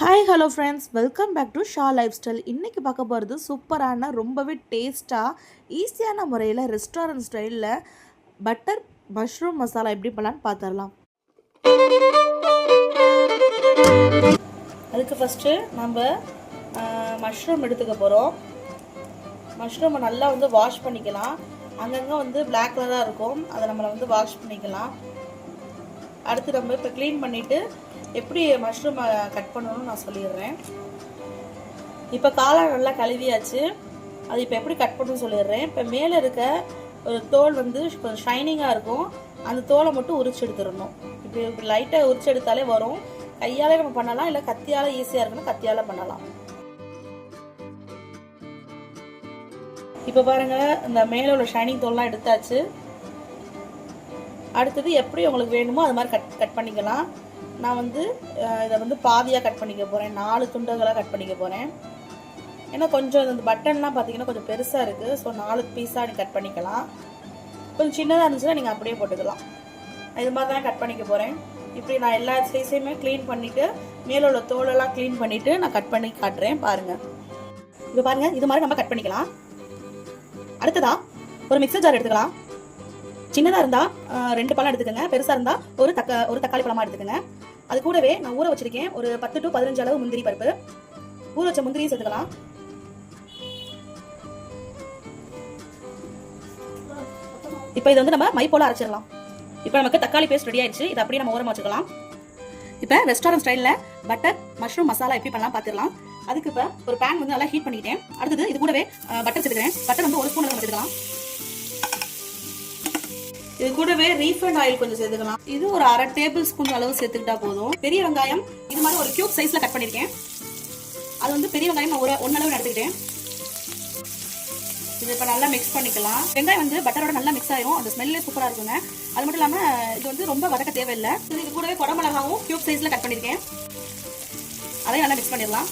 Hi hello friends, welcome back to Sha lifestyle. இன்றைக்கி பார்க்க போகிறது சூப்பரான ரொம்பவே டேஸ்ட்டாக ஈஸியான முறையில் ரெஸ்டாரண்ட் ஸ்டைலில் பட்டர் மஷ்ரூம் மசாலா எப்படி பண்ணலான்னு பார்த்துடலாம். அதுக்கு ஃபஸ்ட்டு நம்ம மஷ்ரூம் எடுத்துக்க போகிறோம். மஷ்ரூமை நல்லா வாஷ் பண்ணிக்கலாம். அங்கங்கே பிளாக் கலராக இருக்கும், அதை நம்மளை வாஷ் பண்ணிக்கலாம். அடுத்து நம்ம இப்போ க்ளீன் பண்ணிவிட்டு எப்படி மஷ்ரூமை கட் பண்ணணும்னு நான் சொல்லிடுறேன். இப்போ காலை நல்லா கழுவியாச்சு. அது இப்போ எப்படி கட் பண்ணணும்னு சொல்லிடுறேன். இப்போ மேலே இருக்க ஒரு தோல் கொஞ்சம் ஷைனிங்காக இருக்கும், அந்த தோலை மட்டும் உரிச்சு எடுத்துடணும். இப்படி லைட்டாக உரிச்சு எடுத்தாலே வரும். கையாலே நம்ம பண்ணலாம், இல்லை கத்தியால் ஈஸியாக இருக்குன்னா கத்தியால் பண்ணலாம். இப்போ பாருங்கள், இந்த மேலே உள்ள ஷைனிங் தோல்லாம் எடுத்தாச்சு. அடுத்தது எப்படி உங்களுக்கு வேணுமோ அது மாதிரி கட் பண்ணிக்கலாம். நான் இதை பாதியாக கட் பண்ணிக்க போகிறேன், 4 துண்டுகளாக கட் பண்ணிக்க போகிறேன். ஏன்னா கொஞ்சம் இந்த பட்டன்லாம் பார்த்தீங்கன்னா கொஞ்சம் பெருசாக இருக்குது. ஸோ 4 பீஸாக நீங்கள் கட் பண்ணிக்கலாம். கொஞ்சம் சின்னதாக இருந்துச்சுன்னா நீங்கள் அப்படியே போட்டுக்கலாம். இது மாதிரி தான் கட் பண்ணிக்க போகிறேன். இப்படி நான் எல்லா சைஸையுமே க்ளீன் பண்ணிவிட்டு மேலே உள்ள தோலெல்லாம் க்ளீன் பண்ணிவிட்டு நான் கட் பண்ணி காட்டுறேன் பாருங்கள். இப்போ பாருங்கள், இது மாதிரி நம்ம கட் பண்ணிக்கலாம். அடுத்ததாக ஒரு மிக்சர் ஜார் எடுத்துக்கலாம். சின்னதாக இருந்தால் 2 பழம் எடுத்துக்கோங்க, பெருசாக இருந்தால் ஒரு தக்காளி பழமாக எடுத்துக்கோங்க. அது கூடவே நான் ஊற வச்சிருக்கேன் ஒரு 10 to 15 அளவு முந்திரி பருப்பு. ஊற வச்ச முந்திரியும் சேர்த்துக்கலாம். இப்போ இதை நம்ம மை போல அரைச்சிடலாம். இப்போ நமக்கு தக்காளி பேஸ்ட் ரெடி ஆயிடுச்சு. இதை அப்படியே நம்ம ஓரமாக வச்சுக்கலாம். இப்போ ரெஸ்டாரண்ட் ஸ்டைலில் பட்டர் மஷ்ரூம் மசாலா எப்படி பண்ணலாம் பார்த்துக்கலாம். அதுக்கு இப்போ ஒரு பேன் நல்லா ஹீட் பண்ணிக்கிட்டேன். அடுத்தது இது கூடவே பட்டர் சேர்த்துக்கிறேன். பட்டர் 1 ஸ்பூன் அளவு சேர்த்துக்கலாம். இது கூடவே ரீஃபைண்ட் ஆயில் கொஞ்சம் சேர்த்துக்கலாம். இது ஒரு 1/2 டேபிள் ஸ்பூன் அளவு சேர்த்துக்கிட்டா போதும். பெரிய வெங்காயம் இது மாதிரி ஒரு கியூப் சைஸ்ல கட் பண்ணிருக்கேன். அது பெரிய வெங்காயம் நான் 1 அளவு எடுத்துக்கிட்டேன். இது இப்போ நல்லா மிக்ஸ் பண்ணிக்கலாம். வெங்காயம் பட்டரோட நல்லா மிக்ஸ் ஆயிரும். அந்த ஸ்மெல்லே சூப்பரா இருக்குங்க. அது மட்டும் இல்லாம இது ரொம்ப வதக்க தேவையில்லை. இது கூடவே குடமிளகாவும் கியூப் சைஸ்ல கட் பண்ணிருக்கேன். அதையும் நல்லா மிக்ஸ் பண்ணிடலாம்.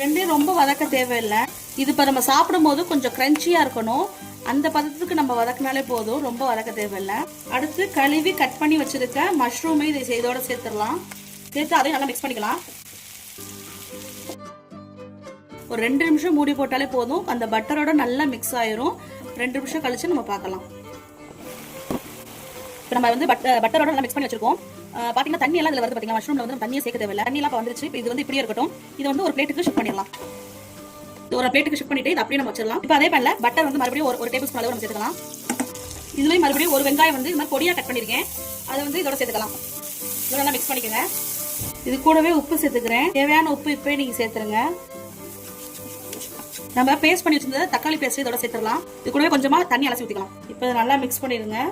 ரெண்டையும் ரொம்ப வதக்க தேவையில்லை. இது இப்போ நம்ம சாப்பிடும் போது கொஞ்சம் கிரன்ச்சியா இருக்கணும். அந்த பதத்துக்கு நம்ம வதக்கினாலே போதும், ரொம்ப வதக்க தேவையில்லை. அடுத்து கழுவி கட் பண்ணி வச்சிருக்க மஷ்ரூமை இதோட சேர்த்துடலாம். சேர்த்து அதையும் நல்லா மிக்ஸ் பண்ணிக்கலாம். ஒரு 2 நிமிஷம் மூடி போட்டாலே போதும். அந்த பட்டரோட நல்லா மிக்ஸ் ஆயிரும். 2 நிமிஷம் கழிச்சு நம்ம பார்க்கலாம். இப்போ நம்ம பட்டரோட நல்லா மிக்ஸ் பண்ணி வச்சிருக்கோம். பாத்தீங்கன்னா தண்ணி எல்லாம் இதுல வருது. பாத்தீங்கன்னா மஷ்ரூம்ல தண்ணியை சேர்க்க தேவையில்லை. தண்ணி எல்லாம் வந்துருச்சு. இப்போ இது இப்படியே இருக்கட்டும். இது ஒரு பிளேட்டுக்கு ஷிஃப்ட் பண்ணிடலாம். ஒரு பிளேட்டுக்கு ஷிஃப்ட் பண்ணிட்டு இது அப்படியே நம்ம வச்சிடலாம். இப்போ அதே பண்ணல பட்டர் மறுபடியும் ஒரு டேபிள் ஸ்பூன் அளவு நம்ம சேர்த்துக்கலாம். இதுலயும் மறுபடியும் ஒரு வெங்காயம் இது மாதிரி பொடியா கட் பண்ணிருக்கேன். அதை இதோட சேர்த்துக்கலாம். இதோட நல்லா மிக்ஸ் பண்ணிக்கோங்க. இது கூடவே உப்பு சேர்த்துக்கிறேன். தேவையான உப்பு இப்பவே நீங்க சேர்த்துருங்க. நம்ம பேஸ்ட் பண்ணி வச்சிருந்த தக்காளி பேஸ்ட் இதோட சேர்த்துடலாம். இது கூடவே கொஞ்சமா தண்ணி அலசி ஊத்திக்கலாம். இப்போ நல்லா மிக்ஸ் பண்ணிடுங்க.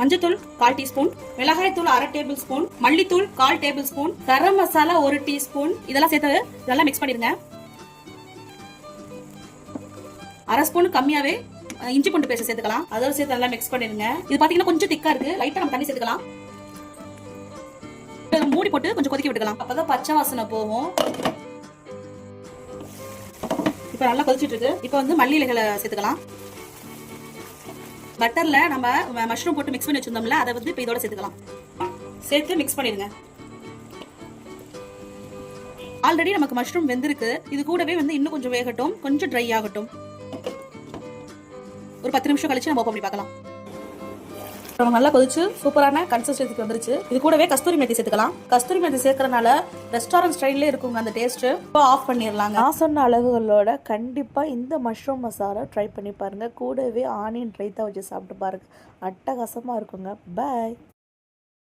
மஞ்சத்தூள் 1/4 டீஸ்பூன், மிளகாய் தூள் 1/2 டேபிள் ஸ்பூன், மல்லித்தூள் 1/4 table spoon, garam masala 1 teaspoon இதெல்லாம் சேர்த்து நல்லா மிக்ஸ் பண்ணிடுங்க. 1/2 ஸ்பூன் கம்மியாவே இஞ்சி பூண்டு பேஸ்ட் சேர்த்துக்கலாம். அதோட சேர்த்து நல்லா மிக்ஸ் பண்ணிடுங்க. இது பாத்தீங்கன்னா கொஞ்சம் திக்கா இருக்கு. லைட்டா நம்ம தண்ணி சேர்த்துக்கலாம். மூடி போட்டு கொஞ்சம் கொதிக்க விட்டுக்கலாம். அப்பதான் பச்சை வாசனை போகும். இப்ப நல்லா கொதிச்சிட்டு இருக்கு. இப்ப மல்லி இலைகளை சேர்த்துக்கலாம். பட்டர்ல நம்ம மஷ்ரூம் போட்டு மிக்ஸ் பண்ணி வச்சிருந்தோம்ல, அதை இப்ப இதோட சேர்த்துக்கலாம். சேர்த்து மிக்ஸ் பண்ணிடுங்க. ஆல்ரெடி நமக்கு மஷ்ரூம் வெந்திருக்கு. இது கூடவே இன்னும் கொஞ்சம் வேகட்டும், கொஞ்சம் ட்ரை ஆகட்டும். ஒரு 10 நிமிஷம் கழிச்சு நம்ம ஓபன் பண்ணி பார்க்கலாம். நல்லா கொதிச்சு சூப்பரான கன்சிஸ்டன்சிக்கு வந்துருச்சு. இது கூடவே கஸ்தூரி மேத்தி சேர்த்துக்கலாம். கஸ்தூரி மேத்தி சேர்க்கறனால ரெஸ்டாரண்ட் ஸ்டைல்லே இருக்குங்க அந்த டேஸ்ட். இப்போ ஆஃப் பண்ணிடலாங்க. நான் சொன்ன அளவுகளோட கண்டிப்பா இந்த மஷ்ரூம் மசாலா ட்ரை பண்ணி பாருங்க. கூடவே ஆனியன் ரைத்தா வச்சு சாப்பிட்டு பாருங்க. அட்டகாசமா இருக்குங்க. பாய்.